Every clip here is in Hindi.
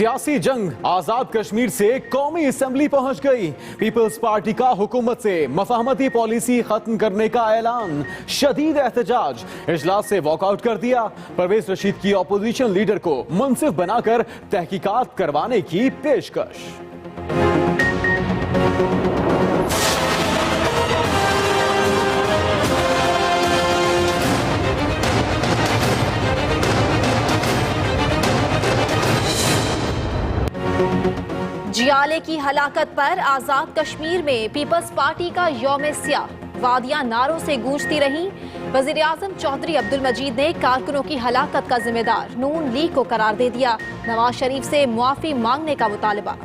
सियासी जंग आजाद कश्मीर से कौमी असेंबली पहुंच गई। पीपल्स पार्टी का हुकूमत से मफाहमती पॉलिसी खत्म करने का ऐलान, शदीद एहतजाज, इजलास से वॉकआउट कर दिया। परवेज रशीद की ऑपोजिशन लीडर को मुंसिफ बनाकर तहकीकात करवाने की पेशकश। जियाले की हलाकत पर आजाद कश्मीर में पीपल्स पार्टी का यौम स्याह, वादियां नारों से गूंजती रहीं। वजीर आजम चौधरी अब्दुल मजीद ने कारकुनों की हलाकत का जिम्मेदार नून लीग को करार दे दिया। नवाज शरीफ से मुआफी मांगने का मुतालबा।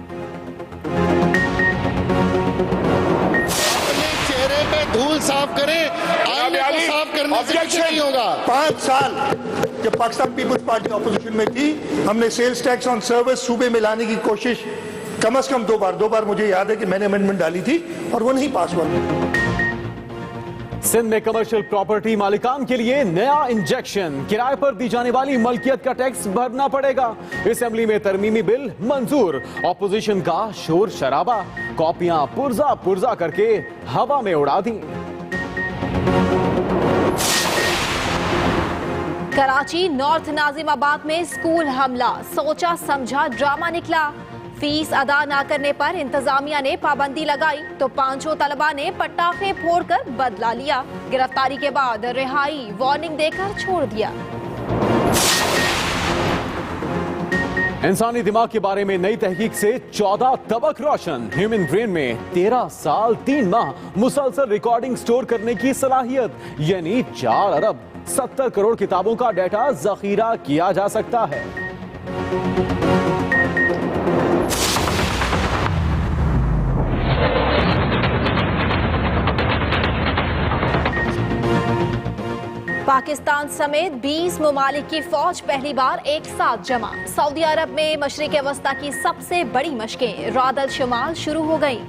चेहरे पे धूल साफ करें, आईने को साफ करने से कुछ नहीं होगा। 5 साल जब पाकिस्तान पीपल्स पार्टी ऑपोजिशन में थी, हमने सेल्स टैक्स ऑन सर्विस सूबे में लाने की कोशिश कम से कम दो बार मुझे याद है कि मैंने अमेंडमेंट डाली थी और वो नहीं पास हुआ। सिंध में कमर्शियल प्रॉपर्टी मालिकान के लिए नया इंजेक्शन, किराए पर दी जाने वाली मलकियत का टैक्स भरना पड़ेगा। असेंबली में तरमीमी बिल मंजूर, ऑपोजिशन का शोर शराबा, कॉपियां पुर्जा करके हवा में उड़ा दी। कराची नॉर्थ नाजिमाबाद में स्कूल हमला, सोचा समझा ड्रामा निकला। फीस अदा न करने पर इंतजामिया ने पाबंदी लगाई तो 500 तलबा ने पटाखे फोड़कर बदला लिया। गिरफ्तारी के बाद रिहाई, वार्निंग देकर छोड़ दिया। इंसानी दिमाग के बारे में नई तहकीक से 14 तबक रोशन। ह्यूमन ब्रेन में 13 साल 3 माह मुसलसल रिकॉर्डिंग स्टोर करने की सलाहियत, यानी 4 अरब 70 करोड़ किताबों का डेटा जखीरा किया जा सकता है। पाकिस्तान समेत 20 ममालिक की फौज पहली बार एक साथ जमा। सऊदी अरब में मशरिक़ वस्ता की सबसे बड़ी मशकें रादल शुमाल शुरू हो गई।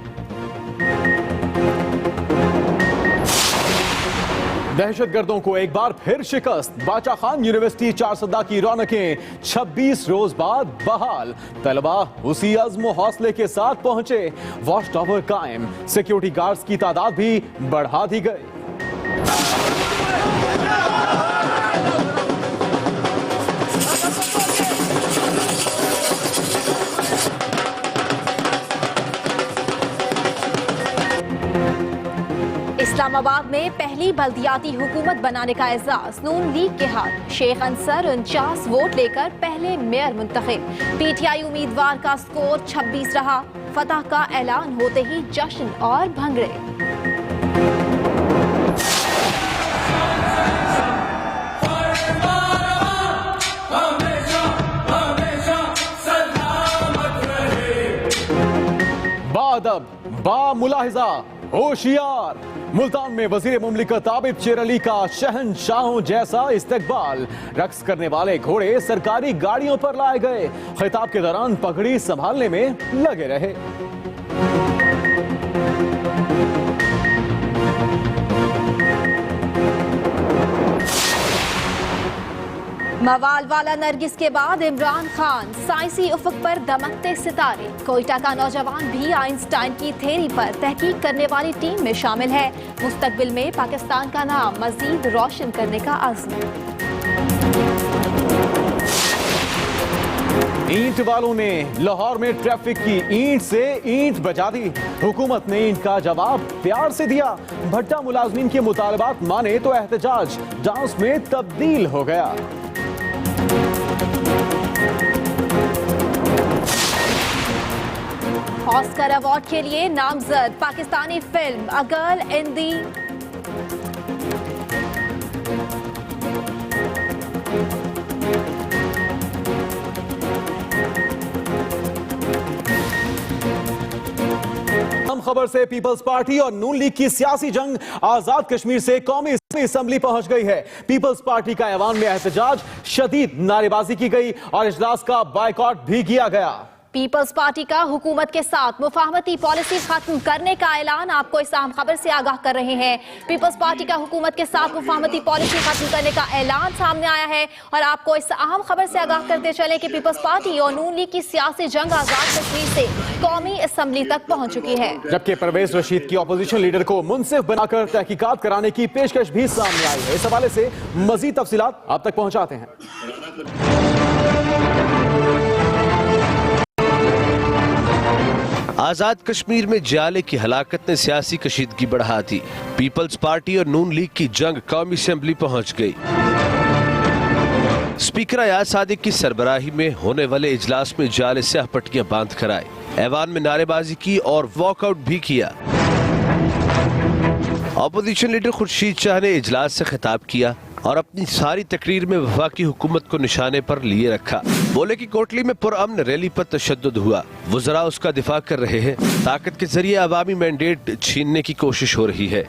दहशतगर्दों को एक बार फिर शिकस्त, बाचा खान यूनिवर्सिटी चारसदा की रौनकें 26 रोज बाद बहाल। तलबा उसी अज़्म हौसले के साथ पहुंचे, वॉच टावर कायम, सिक्योरिटी गार्ड्स की तादाद भी बढ़ा दी गई। इस्लामाबाद में पहली बल्दियाती हुकूमत बनाने का एजाज नून लीग के हाथ। शेख अंसर 49 वोट लेकर पहले मेयर मुंतखब। पीटीआई उम्मीदवार का स्कोर 26 रहा। फतह का ऐलान होते ही जश्न और भंगड़े। बाअदब, बामुलाहिजा, होशियार। मुल्तान में वजीर मुमलिकत आबिद शेर अली का शहंशाहों जैसा इस्तकबाल। रक्स करने वाले घोड़े सरकारी गाड़ियों पर लाए गए, खिताब के दौरान पगड़ी संभालने में लगे रहे। मवाल वाला नरगिस के बाद इमरान खान, साइंसी उफक पर दमकते सितारे। कोयटा का नौजवान भी आइंस्टाइन की थ्योरी पर तहकीक करने वाली टीम में शामिल है। मुस्तकबिल में पाकिस्तान का नाम मजीद रोशन करने का अज़्म। ईंट वालों ने लाहौर में ट्रैफिक की ईंट से ईंट बजा दी। हुकूमत ने ईंट का जवाब प्यार से दिया। भट्टा मुलाजमीन के मुतालबात माने तो एहतजाज डांस में तब्दील हो गया। ऑस्कर अवार्ड के लिए नामजद Pakistani film a girl in the हम खबर से पीपल्स पार्टी और नून लीग की सियासी जंग आजाद कश्मीर से कौमी असेंबली पहुंच गई है। पीपल्स पार्टी का ऐवान में एहतजाज, शदीद नारेबाजी की गई और इजलास का बायकॉट भी किया गया। पीपल्स पार्टी का हुकूमत के साथ मुफाहमती पॉलिसी खत्म करने का ऐलान। आपको इस अहम खबर से आगाह कर रहे हैं। पीपल्स पार्टी का हुकूमत के साथ मुफाहमती पॉलिसी खत्म करने का ऐलान सामने आया है और आपको इस अहम खबर से आगाह करते चले कि पीपल्स पार्टी और नून लीग की सियासी जंग आजाद कश्मीर से कौमी असम्बली तक पहुंच चुकी है, जबकि परवेज रशीद की अपोजिशन लीडर को मुंसिफ बनाकर तहकीकात कराने की पेशकश भी सामने आई है। इस हवाले से मजीद तफसीलात आप तक पहुंचाते हैं। आजाद कश्मीर में जियाले की हलाकत ने सियासी कशीदगी बढ़ा दी। पीपल्स पार्टी और नून लीग की जंग कौमी असेंबली पहुंच गई। स्पीकर अयाज सादिक की सरबराही में होने वाले इजलास में जियाले स्याह पट्टियां बांध कर आए, ऐवान में नारेबाजी की और वॉकआउट भी किया। अपोजिशन लीडर खुर्शीद शाह ने इजलास से खिताब किया और अपनी सारी तकरीर में वफाकी हुकूमत को निशाने पर लिए रखा। बोले कि कोटली में पुरअमन रैली पर तशद्दुद हुआ, वज़रा उसका दिफा कर रहे हैं, ताकत के जरिए अवामी मैंडेट छीनने की कोशिश हो रही है।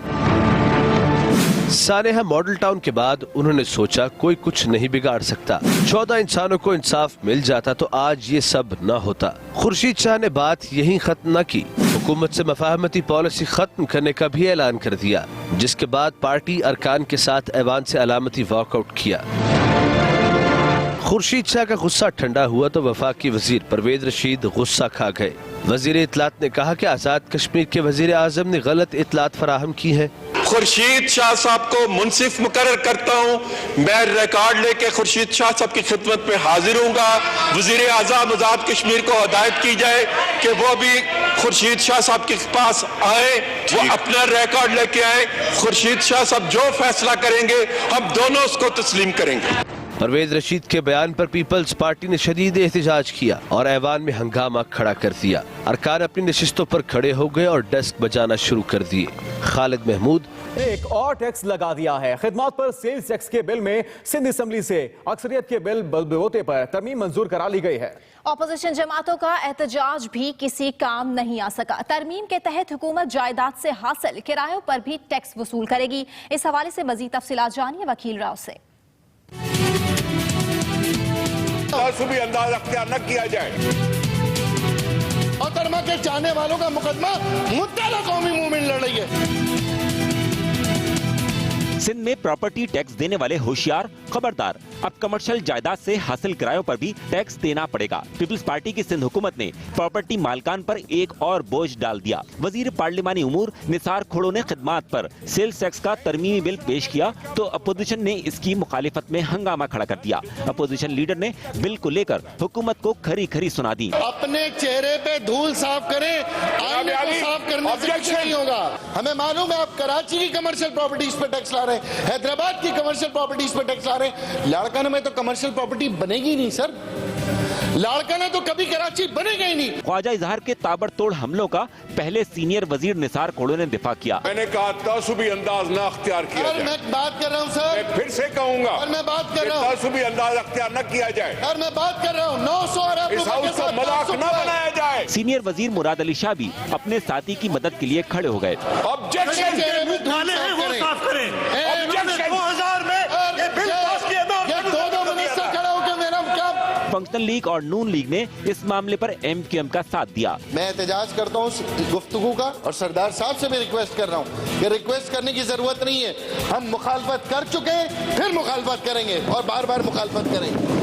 सानेहा मॉडल टाउन के बाद उन्होंने सोचा कोई कुछ नहीं बिगाड़ सकता, 14 इंसानों को इंसाफ मिल जाता तो आज ये सब न होता। खुर्शीद शाह ने बात यहीं खत्म न की, हुकूमत से मफाहमती पॉलिसी खत्म करने का भी ऐलान कर दिया, जिसके बाद पार्टी अरकान के साथ ऐवान से अलामती वॉकआउट किया। खुर्शीद शाह का गुस्सा ठंडा हुआ तो वफाकी वजीर परवेज रशीद गुस्सा खा गए। वजीर इत्तलात ने कहा कि आजाद कश्मीर के वजीर आजम ने गलत इत्तलात फराहम की है। खुर्शीद शाह साहब को मुंसिफ मुकर्रर करता हूँ। मैं रिकॉर्ड लेके खुर्शीद शाह साहब की खिदमत में हाजिर हूँगा। वजीर आजम आजाद कश्मीर को हिदायत की जाए कि वो भी खुर्शीद शाह साहब के पास आए, वो अपना रिकॉर्ड लेके आए। खुर्शीद शाह साहब जो फैसला करेंगे हम दोनों उसको तस्लीम करेंगे। परवेज रशीद के बयान पर पीपल्स पार्टी ने शदीद एहतजाज किया और ऐवान में हंगामा खड़ा कर दिया। अरकान अपनी नशिस्तों पर खड़े हो गए और डेस्क बजाना शुरू कर दिए। खालिद महमूद एक और टैक्स लगा दिया है। खिदमत पर सेल्स टैक्स के बिल में सिंध असम्बली से अक्सरियत के बिल बलबोते पर तरमीम मंजूर करा ली गई है। अपोजिशन जमातों का एहतजाज भी किसी काम नहीं आ सका। तरमीम के तहत हुकूमत जायदाद से हासिल किरायों पर भी टैक्स वसूल करेगी। इस हवाले से मजीद तफसीलात जानिए वकील राव से। भी अंदाज अख्तियार न किया जाए। मोहतरमा के चाहने वालों का मुकदमा मुत्तहदा कौमी मूवमेंट लड़ रही है। सिंध में प्रॉपर्टी टैक्स देने वाले होशियार खबरदार, अब कमर्शियल जायदाद से हासिल किरायों पर भी टैक्स देना पड़ेगा। पीपल्स पार्टी की सिंध हुकूमत ने प्रॉपर्टी मालकान पर एक और बोझ डाल दिया। वजीर पार्लिमानी उमूर निसार खोड़ो ने खिदमात पर सेल्स टैक्स का तरमीमी बिल पेश किया तो अपोजिशन ने इसकी मुखालिफत में हंगामा खड़ा कर दिया। अपोजिशन लीडर ने बिल को लेकर हुकूमत को खरी खरी सुना दी। अपने चेहरे पे धूल साफ करें, आईने को साफ करने से कुछ नहीं होगा। हमें मालूम है आप कराची की कमर्शियल प्रॉपर्टीज पे टैक्स ला रहे हैं, हैदराबाद की कमर्शियल प्रॉपर्टीज पे टैक्स ला रहे हैं। लाड़काना में तो कमर्शियल प्रॉपर्टी बनेगी नहीं सर, लाड़काना तो कभी कराची बनेगा ही नहीं। ख्वाजा इजहार के ताबड़तोड़ हमलों का पहले सीनियर वजीर निसार खोड़ो ने दिफा किया। मैंने कहा तासुबी अंदाज ना अख्तियार किया जाए। मैं बात कर रहा हूँ सर, मैं फिर से कहूँगा और मैं बात कर रहा हूँ, तासुबी अंदाज अख्तियार न किया जाए। और मैं बात कर रहा हूँ 900 अरब इस हाउस को मजाक न बनाया जाए। सीनियर वजीर मुराद अली शाह भी अपने साथी की मदद के लिए खड़े हो गए। ऑब्जेक्शन फंक्शनल लीग और नून लीग ने इस मामले पर एमक्यूएम का साथ दिया। मैं एहतजाज करता हूँ गुफ्तगू का और सरदार साहब से भी रिक्वेस्ट कर रहा हूँ कि रिक्वेस्ट करने की जरूरत नहीं है। हम मुखालफत कर चुके हैं, फिर मुखालफत करेंगे और बार बार मुखालफत करेंगे।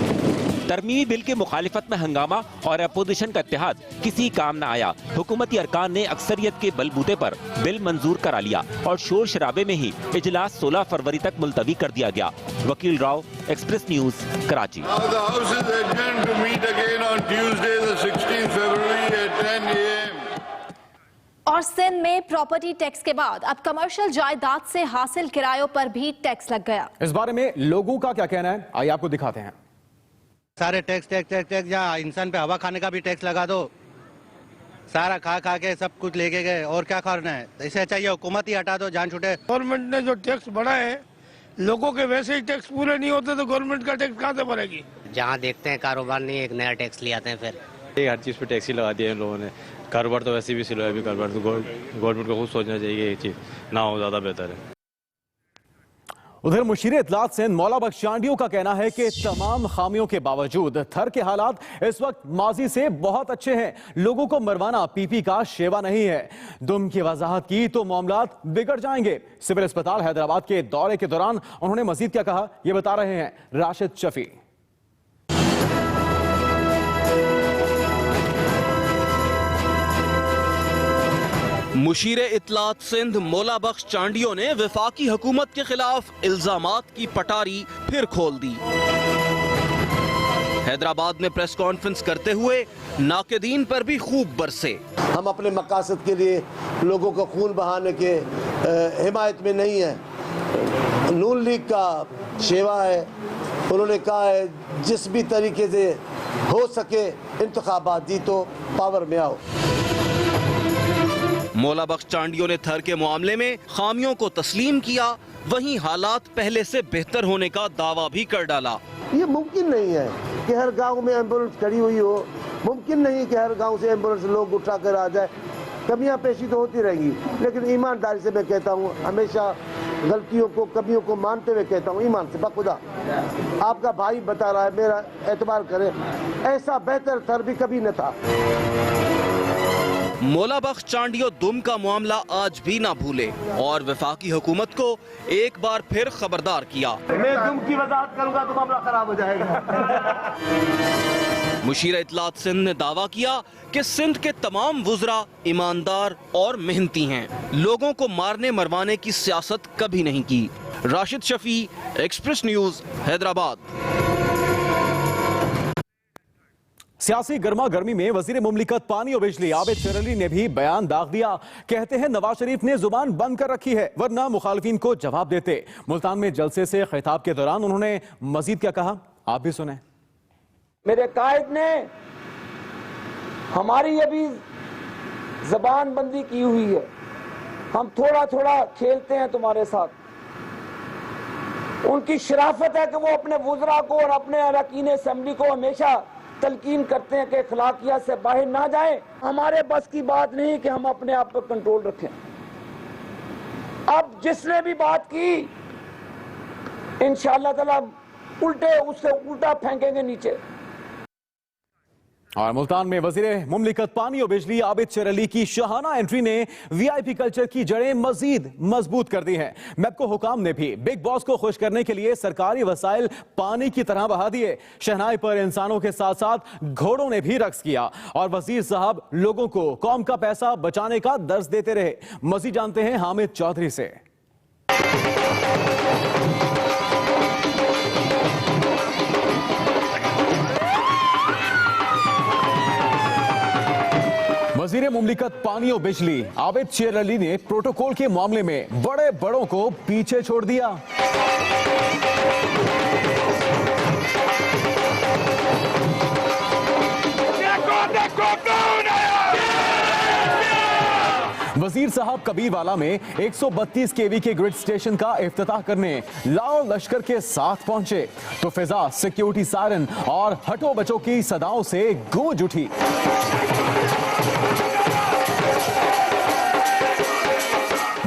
तरमीमी बिल के मुखालिफत में हंगामा और अपोजिशन का इत्तेहाद किसी काम न आया। हुकूमती अरकान ने अक्सरियत के बलबूते पर बिल मंजूर करा लिया और शोर शराबे में ही इजलास 16 फरवरी तक मुलतवी कर दिया गया। वकील राव, एक्सप्रेस न्यूज, कराची। और सिंध में प्रॉपर्टी टैक्स के बाद अब कमर्शियल जायदाद से हासिल किरायों पर भी टैक्स लग गया। इस बारे में लोगों का क्या कहना है, आइए आपको दिखाते हैं। सारे टैक्स टैक्स टैक्स टैक्स, या इंसान पे हवा खाने का भी टैक्स लगा दो। सारा खा खा के सब कुछ लेके गए, और क्या करना है। इससे चाहिए हुकूमत ही हटा दो, जान छूटे। गवर्नमेंट ने जो टैक्स बढ़ाए है, लोगों के वैसे ही टैक्स पूरे नहीं होते तो गवर्नमेंट का टैक्स कहाँ से भरेगी। जहाँ देखते हैं कारोबार नहीं, एक नया टैक्स ले आते हैं। फिर हर चीज़ पे टैक्स ही लगा दिया इन लोगों ने। कारोबार तो वैसे भी स्लो है, अभी कारोबार तो गवर्नमेंट को खुद सोचना चाहिए, ये चीज़ ना हो ज़्यादा बेहतर है। उधर मुशीर इत्तलात सिंध मौला बख्श चांडियों का कहना है कि तमाम खामियों के बावजूद थर के हालात इस वक्त माजी से बहुत अच्छे हैं। लोगों को मरवाना पीपी का शेवा नहीं है। दुम की वजाहत की तो मामलात बिगड़ जाएंगे। सिविल अस्पताल हैदराबाद के दौरे के दौरान उन्होंने मजीद क्या कहा, ये बता रहे हैं राशिद शफी। मुशीर इत्तलात सिंध मौला बख्श चांडियों ने वफाकी हुकूमत के खिलाफ इल्जामात की पटारी फिर खोल दी। हैदराबाद में प्रेस कॉन्फ्रेंस करते हुए नाक़दीन पर भी खूब बरसे। हम अपने मकासद के लिए लोगों को खून बहाने के हिमायत में नहीं है। नून लीग का शेवा है। उन्होंने कहा है जिस भी तरीके से हो सके इंतखाबात जीतो, पावर में आओ। मौला बख्श चांडियों ने थर के मामले में खामियों को तस्लीम किया, वहीं हालात पहले से बेहतर होने का दावा भी कर डाला। ये मुमकिन नहीं है कि हर गांव में एम्बुलेंस खड़ी हुई हो, मुमकिन नहीं कि हर गांव से एम्बुलेंस लोग उठा कर आ जाए। कमियां पेशी तो होती रहेगी, लेकिन ईमानदारी से मैं कहता हूँ, हमेशा गलतियों को कमियों को मानते हुए कहता हूँ, ईमान से बखुदा आपका भाई बता रहा है, मेरा एतबार करें, ऐसा बेहतर थर भी कभी न था। मौला बख्श चांडियों दुम का मामला आज भी ना भूले और वफाकी हुकूमत को एक बार फिर खबरदार किया। मैं दुम की वजाहत करूंगा तो मामला खराब हो जाएगा। मुशीर इत्तलात सिंध ने दावा किया कि सिंध के तमाम वुज़रा ईमानदार और मेहनती हैं। लोगों को मारने मरवाने की सियासत कभी नहीं की। Rashid Shafi, express news, Hyderabad. सियासी गर्मा गर्मी में वजीर मुमलिकत पानी और बिजली आबिद चरली ने भी बयान दाग दिया। कहते हैं नवाज शरीफ ने जुबान बंद कर रखी है, वरना मुखालिफिन को जवाब देते। मुल्तान में जलसे से खिताब के दौरान उन्होंने मजीद क्या कहा, आप भी सुने। मेरे कायद ने हमारी अभी जबान बंदी की हुई है, हम थोड़ा थोड़ा खेलते हैं तुम्हारे साथ। उनकी शराफत है कि वो अपने वुज़रा को और अपने अरकान असेंबली को हमेशा तलकीन करते हैं कि अखलाकियत से बाहर ना जाए। हमारे बस की बात नहीं कि हम अपने आप पर कंट्रोल रखें। अब जिसने भी बात की इंशाअल्लाह ताला उल्टे उससे उल्टा फेंकेंगे नीचे। और मुल्तान में वजीर मुमलिकत पानी और बिजली आबिद चरली की शाहाना एंट्री ने वीआईपी कल्चर की जड़ें मजीद मजबूत कर दी हैं। मैपको हुकाम ने भी बिग बॉस को खुश करने के लिए सरकारी वसाइल पानी की तरह बहा दिए। शहनाई पर इंसानों के साथ साथ घोड़ों ने भी रक्स किया और वजीर साहब लोगों को कौम का पैसा बचाने का दर्ज देते रहे। मजीद जानते हैं हामिद चौधरी से। वजीर मुमलिकत पानी और बिजली आबिद चरली ने प्रोटोकॉल के मामले में बड़े बड़ों को पीछे छोड़ दिया। वजीर साहब कबीरवाला में 132 केवी के ग्रिड स्टेशन का इफ्तिताह करने लाओ लश्कर के साथ पहुंचे तो फिजा सिक्योरिटी सायरन और हटो बचो की सदाओं से गूंज उठी।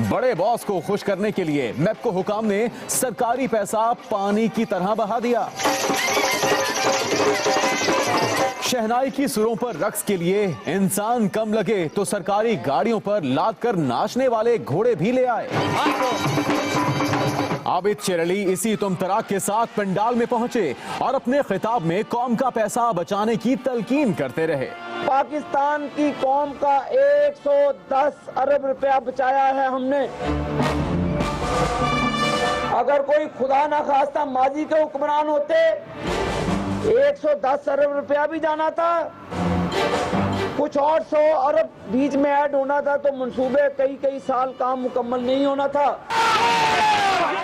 बड़े बॉस को खुश करने के लिए मैपको हुकाम ने सरकारी पैसा पानी की तरह बहा दिया। शहनाई की सुरों पर रक्स के लिए इंसान कम लगे तो सरकारी गाड़ियों पर लाद कर नाचने वाले घोड़े भी ले आए। आबिद चरली इसी तुमतराक के साथ पंडाल में पहुंचे और अपने खिताब में कौम का पैसा बचाने की तलकीन करते रहे। पाकिस्तान की कौम का 110 अरब रुपया बचाया है हमने। अगर कोई खुदा ना खास्ता माजी के हुक्मरान होते 110 अरब रुपया भी जाना था, कुछ और 100 अरब बीच में ऐड होना था तो मंसूबे कई साल काम मुकम्मल नहीं होना था।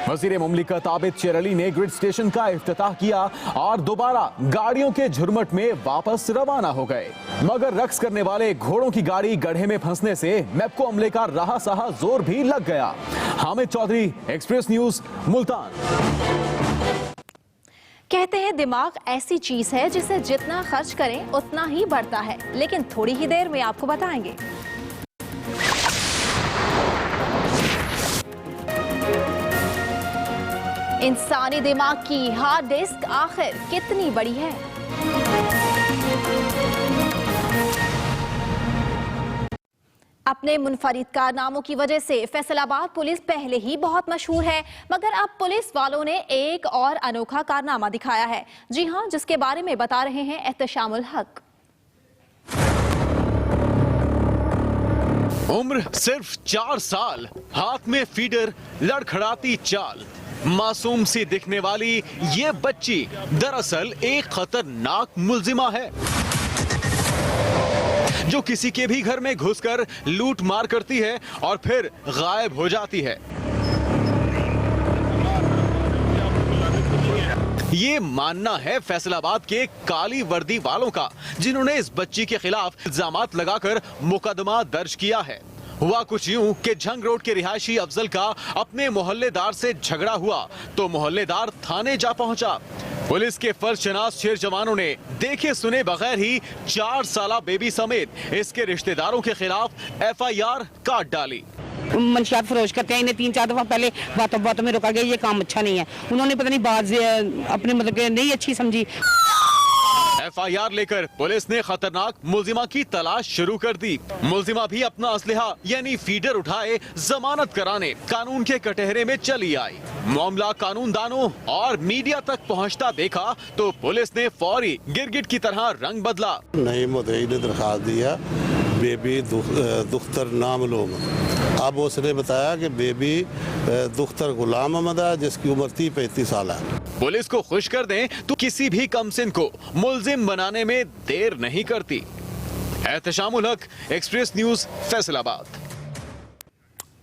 वजीर मुमलिकत आबिद चरली ने ग्रिड स्टेशन का इफ्तिताह किया और दोबारा गाड़ियों के झुरमट में वापस रवाना हो गए। मगर रक्स करने वाले घोड़ों की गाड़ी गड्ढे में फंसने से मैपको अमले का रहा सहा जोर भी लग गया। Hamid Chaudhry, Express News, Multan. कहते हैं दिमाग ऐसी चीज है जिसे जितना खर्च करें उतना ही बढ़ता है, लेकिन थोड़ी ही देर में आपको बताएंगे। इंसानी दिमाग की हार्ड डिस्क आखिर कितनी बड़ी है? अपने मुनफरिद कारनामों की वजह से फैसलाबाद पुलिस पहले ही बहुत मशहूर है, मगर अब पुलिस वालों ने एक और अनोखा कारनामा दिखाया है। जी हां, जिसके बारे में बता रहे हैं एहतशामुल हक। उम्र सिर्फ 4 साल, हाथ में फीडर, लड़खड़ाती चाल, मासूम सी दिखने वाली ये बच्ची दरअसल एक खतरनाक मुलजिमा है जो किसी के भी घर में घुसकर लूट मार करती है और फिर गायब हो जाती है। ये मानना है फैसलाबाद के काली वर्दी वालों का, जिन्होंने इस बच्ची के खिलाफ इल्जामात लगाकर मुकदमा दर्ज किया है। हुआ कुछ यूं कि झंग रोड के रिहायशी अफजल का अपने मोहल्लेदार से झगड़ा हुआ तो मोहल्लेदार थाने जा पहुंचा। पुलिस के फर्जशनास शेर जवानों ने देखे सुने बगैर ही 4 साला बेबी समेत इसके रिश्तेदारों के खिलाफ FIR काट डाली। मंशियात फरोश करते हैं, इन्हें 3-4 दफा पहले बातों बातों में रोका गया, ये काम अच्छा नहीं है। उन्होंने पता नहीं बात अपने मतलब के नहीं अच्छी समझी। FIR लेकर पुलिस ने खतरनाक मुलजिमा की तलाश शुरू कर दी। मुलजिमा भी अपना असलहा यानी फीडर उठाए जमानत कराने कानून के कटहरे में चली आई। मामला कानूनदानों और मीडिया तक पहुंचता देखा तो पुलिस ने फौरी गिरगिट की तरह रंग बदला। नई मुद्दई ने दरखास्त दिया बेबी दुख्तर नामालूम। अब उसने बताया कि बेबी दुख्तर गुलाम अहमद है जिसकी उम्र 30-35 साल है। पुलिस को खुश कर दें तो किसी भी कमसिन को मुलजिम बनाने में देर नहीं करती। एहतशामुल हक, एक्सप्रेस न्यूज, फैसलाबाद।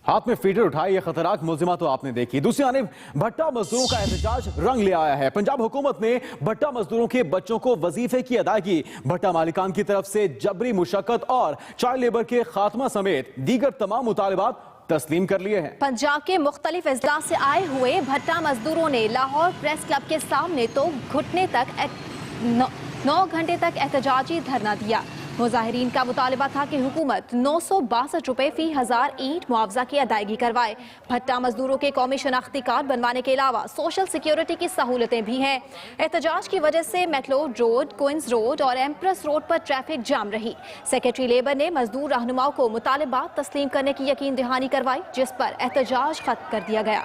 हाथ में फीडर उठाई ये खतरनाक मुलजिमा तो आपने देखी। दूसरी जानिब भट्टा मजदूरों का एहतजाज रंग ले आया है। पंजाब हुकूमत ने भट्टा मजदूरों के बच्चों को वजीफे की अदायगी, भट्टा मालिकान की तरफ से जबरी मुशक्कत और चाइल्ड लेबर के खात्मा समेत दीगर तमाम मुतालिबात तस्लीम कर लिए हैं। पंजाब के मुख्तलिफ अजला से आए हुए भट्टा मजदूरों ने लाहौर प्रेस क्लब के सामने तो घुटने तक 9 घंटे तक एहतजाजी धरना दिया। मुजाहिरीन का मुतालबा था कि हुकूमत 962 रुपए फी 1000 ईंट मुआवजा की अदायगी करवाए। भट्टा मजदूरों के कौमी शनाख्ती कार्ड बनवाने के अलावा सोशल सिक्योरिटी की सहूलतें भी हैं। एहतजाज की वजह से मैकलोड रोड, क्वींस रोड और एम्प्रेस रोड पर ट्रैफिक जाम रही। सेक्रेटरी लेबर ने मजदूर रहनुमाओं को मुतालबात तस्लीम करने की यकीन दहानी करवाई, जिस पर एहतजाज खत्म कर दिया गया।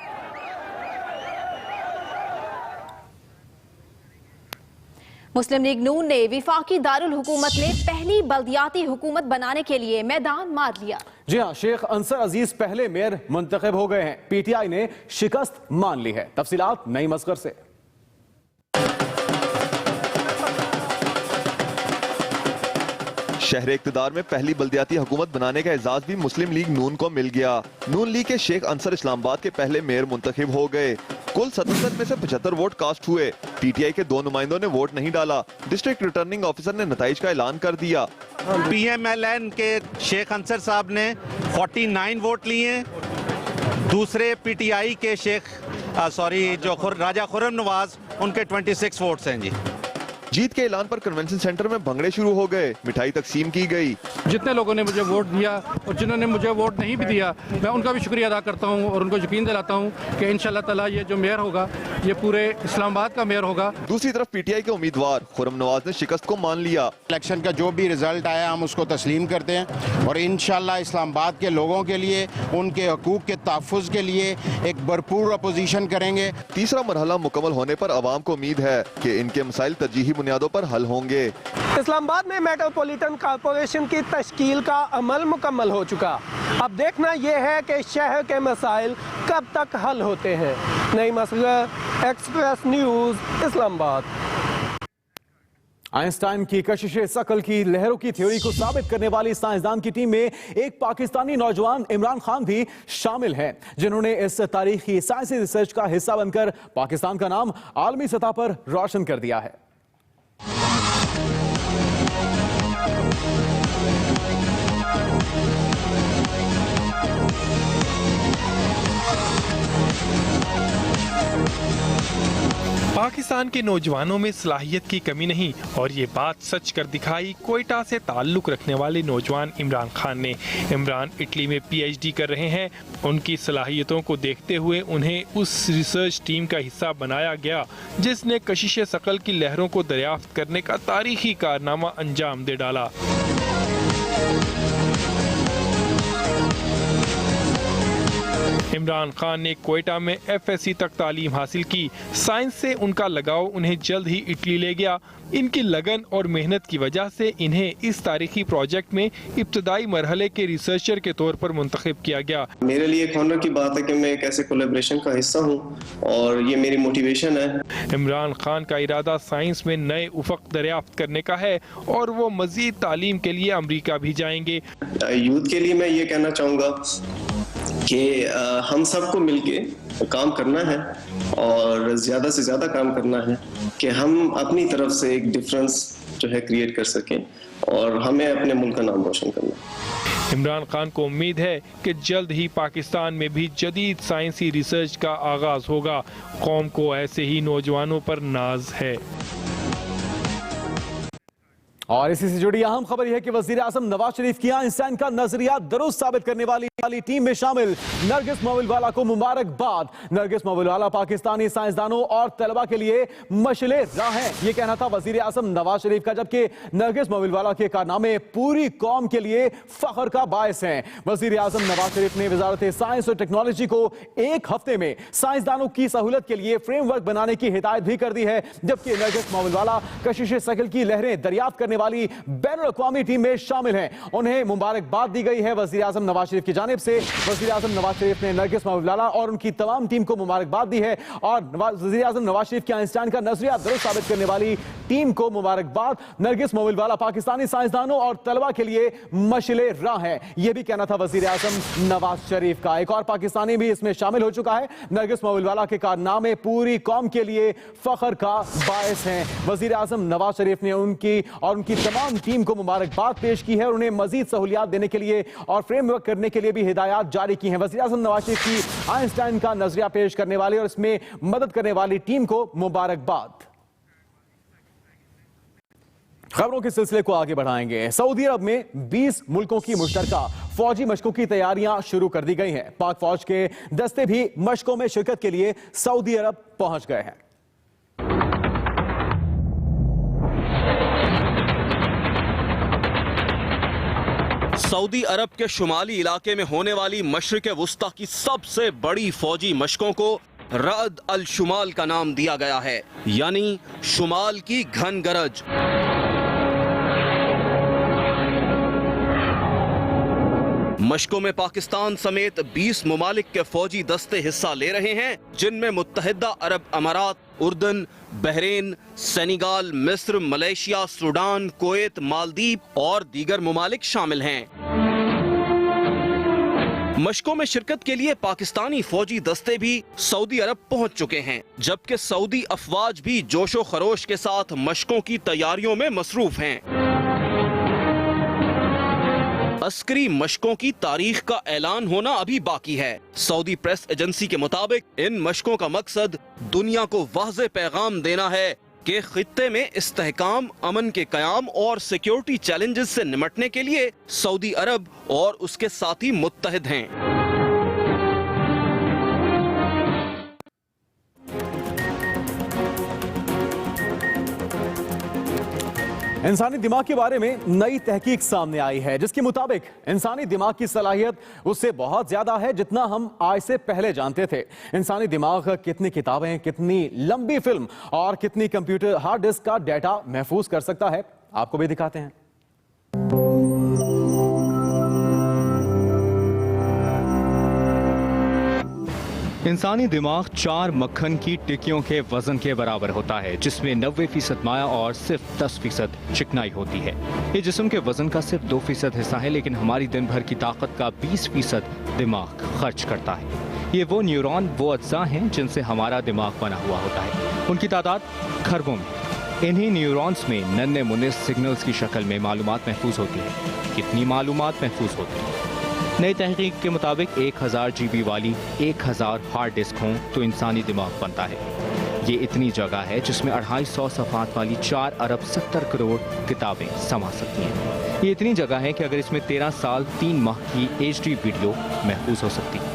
मुस्लिम लीग नून ने विफाकी दारुल हुकूमत में पहली बल्दियाती हुकूमत बनाने के लिए मैदान मार लिया। जी हां, शेख अंसर अजीज पहले मेयर मुंतखब हो गए हैं। PTI ने शिकस्त मान ली है। तफसीलात नई मस्कर से। शहर इक़्तिदार में पहली बल्दियाती हुकूमत बनाने का एजाज भी मुस्लिम लीग नून को मिल गया। नून लीग के शेख अंसर इस्लामाबाद के पहले मेयर मुंतखब हो गए। कुल 77 में से 75 वोट कास्ट हुए। PTI के 2 नुमाइंदों ने वोट नहीं डाला। डिस्ट्रिक्ट रिटर्निंग ऑफिसर ने नताइज का ऐलान कर दिया। PMLN के शेख अंसर साहब ने 49 वोट लिए। दूसरे PTI के राजा खुर्रम नवाज, उनके 26 वोट्स हैं जी। जीत के ऐलान पर कन्वेंशन सेंटर में भंगड़े शुरू हो गए, मिठाई तकसीम की गई। जितने लोगों ने मुझे वोट दिया और जिन्होंने मुझे वोट नहीं भी दिया, मैं उनका भी शुक्रिया अदा करता हूं और उनको यकीन दिलाता हूं कि इंशाअल्लाह ताला ये जो मेयर होगा ये पूरे इस्लामाबाद का मेयर होगा। दूसरी तरफ PTI के उम्मीदवार खुर्रम नवाज ने शिकस्त को मान लिया। इलेक्शन का जो भी रिजल्ट आया हम उसको तस्लीम करते हैं और इंशाअल्लाह इस्लामाबाद के लोगों के लिए, उनके हकूक के तहफ़्फ़ुज़ के लिए एक भरपूर अपोजिशन करेंगे। तीसरा मरहला मुकम्मल होने पर आवाम को उम्मीद है कि इनके मसाइल तरजीही बुनियादों पर हल होंगे। इस्लामाबाद में मेट्रोपॉलिटन कॉरपोरेशन की तश्कील का अमल मुकम्मल हो चुका। अब देखना यह है कि शहर के मसाइल कब तक हल होते हैं। नई मस्कर, एक्सप्रेस न्यूज़, इस्लामाबाद। आइंस्टाइन की कशिश सकल की लहरों की थ्योरी को साबित करने वाली साइंसदान की टीम में एक पाकिस्तानी नौजवान इमरान खान भी शामिल हैं, जिन्होंने इस तारीखी साइंसी रिसर्च का हिस्सा बनकर पाकिस्तान का नाम आलमी सतह पर रोशन कर दिया है। पाकिस्तान के नौजवानों में सलाहियत की कमी नहीं, और ये बात सच कर दिखाई क्वेटा से ताल्लुक रखने वाले नौजवान इमरान खान ने। इमरान इटली में PhD कर रहे हैं। उनकी सलाहियतों को देखते हुए उन्हें उस रिसर्च टीम का हिस्सा बनाया गया जिसने कशिश शकल की लहरों को दरियाफ्त करने का तारीखी कारनामा अंजाम दे डाला। इमरान खान ने क्वेटा में FSc तक तालीम हासिल की। साइंस से उनका लगाव उन्हें जल्द ही इटली ले गया। इनकी लगन और मेहनत की वजह से इन्हें इस तारीखी प्रोजेक्ट में इब्तदाई मरहले के रिसर्चर के तौर पर मुंतखब किया गया। मेरे लिए एक ऑनर की बात है कि मैं एक ऐसे कोलैबोरेशन का हिस्सा हूँ और ये मेरी मोटिवेशन है। इमरान खान का इरादा साइंस में नए उफक दरियाफ्त करने का है और वो मजीद तालीम के लिए अमरीका भी जाएंगे। यूथ के लिए मैं ये कहना चाहूँगा कि हम सबको मिलके काम करना है और ज़्यादा से ज़्यादा काम करना है कि हम अपनी तरफ से एक डिफरेंस जो है क्रिएट कर सकें और हमें अपने मुल्क का नाम रोशन करना है। इमरान खान को उम्मीद है कि जल्द ही पाकिस्तान में भी जदीद साइंसी रिसर्च का आगाज होगा। कौम को ऐसे ही नौजवानों पर नाज है। और इसी से जुड़ी अहम खबर यह है कि वजीर आजम नवाज शरीफ की आइंस्टाइन का नजरिया दुरुस्त साबित करने वाली टीम में शामिल नरगिस मोविलवाला को मुबारकबाद। नरगिस मोविलवाला पाकिस्तानी साइंसदानों और तलबा के लिए मशले राह हैं, ये कहना था वजीर आजम नवाज शरीफ का, जबकि नरगिस मोविलवाला के कारनामे पूरी कौम के लिए फख्र का बायस हैं। वजीर आजम नवाज शरीफ ने वजारत साइंस और टेक्नोलॉजी को एक हफ्ते में साइंसदानों की सहूलत के लिए फ्रेमवर्क बनाने की हिदायत भी कर दी है, जबकि नरगिस मोविलवाला कशिश शकल की लहरें दरियाफ्त करने वाली बैनुल-अक़वामी टीम में शामिल हैं। उन्हें मुबारकबाद दी गई है वजीर आजम नवाज शरीफ की जानिब से। वजीर आजम नवाज शरीफ ने नरगिस मोविलवाला और उनकी तमाम टीम को मुबारकबाद दी है और वजीर आजम नवाज शरीफ के आइंस्टाइन का नजरिया दुरुस्त साबित करने वाली टीम को मुबारकबाद। नरगिस मोविलवाला पाकिस्तानी साइंसदानों और तलबा के लिए मशले राह है, यह भी कहना था वजीर आजम नवाज शरीफ का। एक और पाकिस्तानी भी इसमें शामिल हो चुका है। नरगिस मोविलवाला के कारनामे पूरी कौम के लिए फख्र का बायस हैं। वजीर आजम नवाज शरीफ ने उनकी और उनकी तमाम टीम को मुबारकबाद पेश की है और उन्हें मजीद सहूलियात देने के लिए और फ्रेमवर्क करने के लिए भी हिदायत जारी की हैं। वज़ीर आज़म नवाज शरीफ की आइंस्टाइन का नजरिया पेश करने वाली और इसमें मदद करने वाली टीम को मुबारकबाद। खबरों के सिलसिले को आगे बढ़ाएंगे। सऊदी अरब में 20 मुल्कों की मुश्तरका फौजी मशकों की तैयारियां शुरू कर दी गई हैं। पाक फौज के दस्ते भी मशकों में शिरकत के लिए सऊदी अरब पहुंच गए हैं। सऊदी अरब के शुमाली इलाके में होने वाली मशरिक़ वुस्ता की सबसे बड़ी फौजी मशकों को रअद अल शुमाल का नाम दिया गया है, यानी शुमाल की घन गरज। मशकों में पाकिस्तान समेत 20 मुमालिक के फौजी दस्ते हिस्सा ले रहे हैं, जिनमें मुत्तहिदा अरब अमारात, उर्दन, बहरीन, सेनेगाल, मिस्र, मलेशिया, सूडान, कुवैत, मालदीव और दीगर मुमालिक शामिल हैं। मशकों में शिरकत के लिए पाकिस्तानी फौजी दस्ते भी सऊदी अरब पहुंच चुके हैं, जबकि सऊदी अफवाज भी जोशो खरोश के साथ मशकों की तैयारियों में मसरूफ हैं। अस्करी मशकों की तारीख का ऐलान होना अभी बाकी है। सऊदी प्रेस एजेंसी के मुताबिक इन मशकों का मकसद दुनिया को वाज़े पैगाम देना है कि खित्ते में इस्तेहकाम, अमन के क़याम और सिक्योरिटी चैलेंजेस से निमटने के लिए सऊदी अरब और उसके साथी मुत्तहिद हैं। इंसानी दिमाग के बारे में नई तहकीक सामने आई है, जिसके मुताबिक इंसानी दिमाग की सलाहियत उससे बहुत ज्यादा है जितना हम आज से पहले जानते थे। इंसानी दिमाग कितनी किताबें, कितनी लंबी फिल्म और कितनी कंप्यूटर हार्ड डिस्क का डाटा महफूज कर सकता है, आपको भी दिखाते हैं। इंसानी दिमाग 4 मक्खन की टिक्कियों के वजन के बराबर होता है, जिसमें 90% माया और सिर्फ 10% चिकनाई होती है। ये जिस्म के वजन का सिर्फ 2% हिस्सा है, लेकिन हमारी दिन भर की ताकत का 20% दिमाग खर्च करता है। ये वो न्यूरॉन, वो अज्जा हैं जिनसे हमारा दिमाग बना हुआ होता है। उनकी तादाद खरबों में। इन्हीं न्यूरॉन्स में नन्हे मुन्ने सिग्नल्स की शक्ल में मालूमात महफूज होती है। कितनी मालूमात महफूज होती है? नई तहकीक के मुताबिक 1000 GB वाली 1000 हार्ड डिस्क हों तो इंसानी दिमाग बनता है। ये इतनी जगह है जिसमें 250 सफ़ात वाली 4 अरब 70 करोड़ किताबें समा सकती हैं। ये इतनी जगह है कि अगर इसमें 13 साल 3 माह की HD वीडियो महफूज हो सकती है।